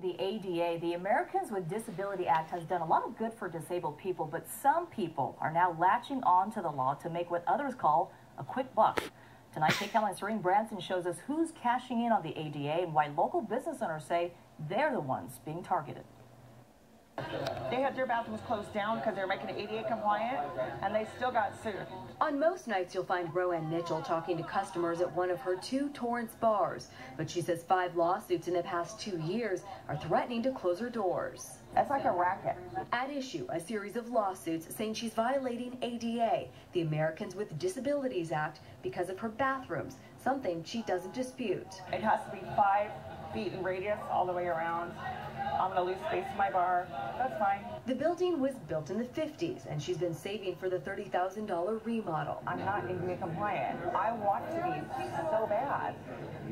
The ADA, the Americans with Disability Act, has done a lot of good for disabled people, but some people are now latching on to the law to make what others call a quick buck. Tonight, KCAL's Serene Branson shows us who's cashing in on the ADA and why local business owners say they're the ones being targeted. They had their bathrooms closed down because they were making it ADA compliant, and they still got sued. On most nights, you'll find Roanne Mitchell talking to customers at one of her 2 Torrance bars. But she says 5 lawsuits in the past 2 years are threatening to close her doors. It's like a racket. At issue, a series of lawsuits saying she's violating ADA, the Americans with Disabilities Act, because of her bathrooms, something she doesn't dispute. It has to be 5 feet in radius all the way around. I'm going to lose space in my bar. That's fine. The building was built in the 50s, and she's been saving for the $30,000 remodel. I'm not ADA compliant. I want to be so bad.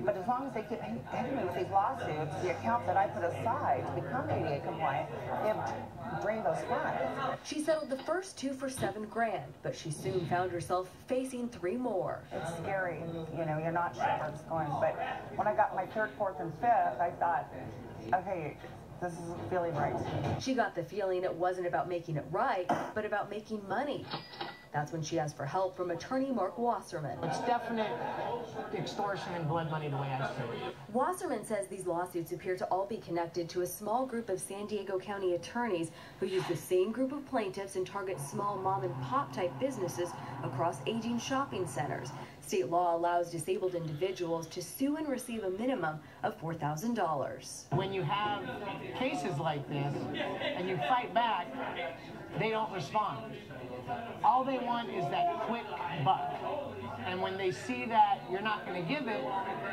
But as long as they keep hitting me with these lawsuits, the account that I put aside to become ADA compliant, they drain those funds. She settled the first 2 for $7 grand, but she soon found herself facing 3 more. It's scary. You know, you're not sure where it's going. But when I got my 3rd, 4th, and 5th, I thought, okay, this isn't feeling right. She got the feeling it wasn't about making it right, but about making money. That's when she asked for help from attorney Mark Wasserman. It's definite extortion and blood money the way I see it. Wasserman says these lawsuits appear to all be connected to a small group of San Diego County attorneys who use the same group of plaintiffs and target small mom and pop type businesses across aging shopping centers. State law allows disabled individuals to sue and receive a minimum of $4,000. When you have cases like this and you fight back, they don't respond. All they want is that quick buck. And when they see that you're not going to give it,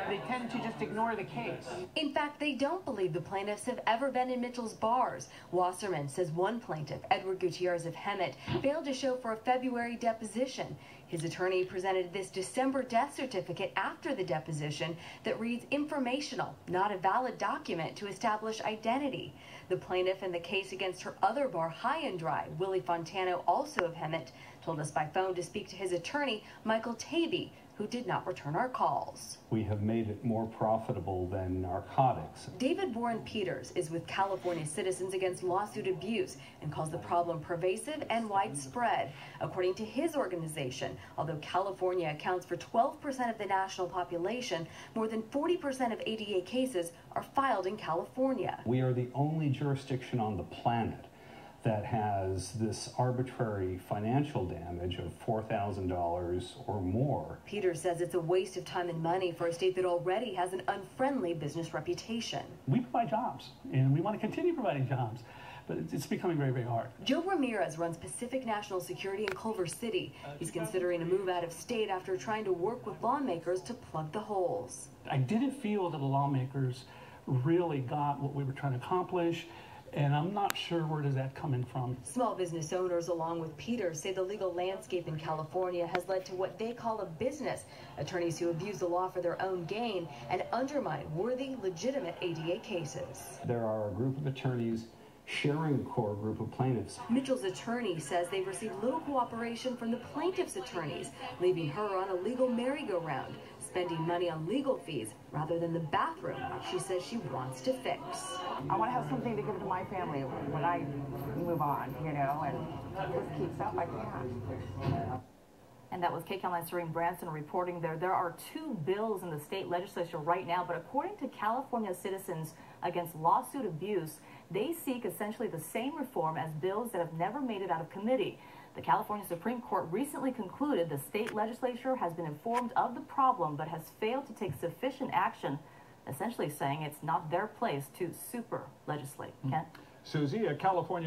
they tend to just ignore the case. In fact, they don't believe the plaintiffs have ever been in Mitchell's bars. Wasserman says one plaintiff, Edward Gutierrez of Hemet, failed to show for a February deposition. His attorney presented this December death certificate after the deposition that reads informational, not a valid document to establish identity. The plaintiff in the case against her other bar, High and Dry, Willie Fontano, also of Hemet, told us by phone to speak to his attorney, Michael Tavey, who did not return our calls. We have made it more profitable than narcotics. David Warren Peters is with California Citizens Against Lawsuit Abuse and calls the problem pervasive and widespread. According to his organization, although California accounts for 12% of the national population, more than 40% of ADA cases are filed in California. We are the only jurisdiction on the planet that has this arbitrary financial damage of $4,000 or more. Peters says it's a waste of time and money for a state that already has an unfriendly business reputation. We provide jobs, and we want to continue providing jobs, but it's becoming very, very hard. Joe Ramirez runs Pacific National Security in Culver City. He's considering a move out of state after trying to work with lawmakers to plug the holes. I didn't feel that the lawmakers really got what we were trying to accomplish, and I'm not sure where does that coming from. Small business owners, along with Peters, say the legal landscape in California has led to what they call a business. Attorneys who abuse the law for their own gain and undermine worthy, legitimate ADA cases. There are a group of attorneys sharing a core group of plaintiffs. Mitchell's attorney says they've received little cooperation from the plaintiff's attorneys, leaving her on a legal merry-go-round, spending money on legal fees rather than the bathroom she says she wants to fix. I want to have something to give to my family when I move on, you know, and if this keeps up, I can't. And that was KCAL's Serene Branson reporting there. There are 2 bills in the state legislature right now, but according to California Citizens Against Lawsuit Abuse, they seek essentially the same reform as bills that have never made it out of committee. The California Supreme Court recently concluded the state legislature has been informed of the problem but has failed to take sufficient action, essentially saying it's not their place to super legislate. Kent? Susie, California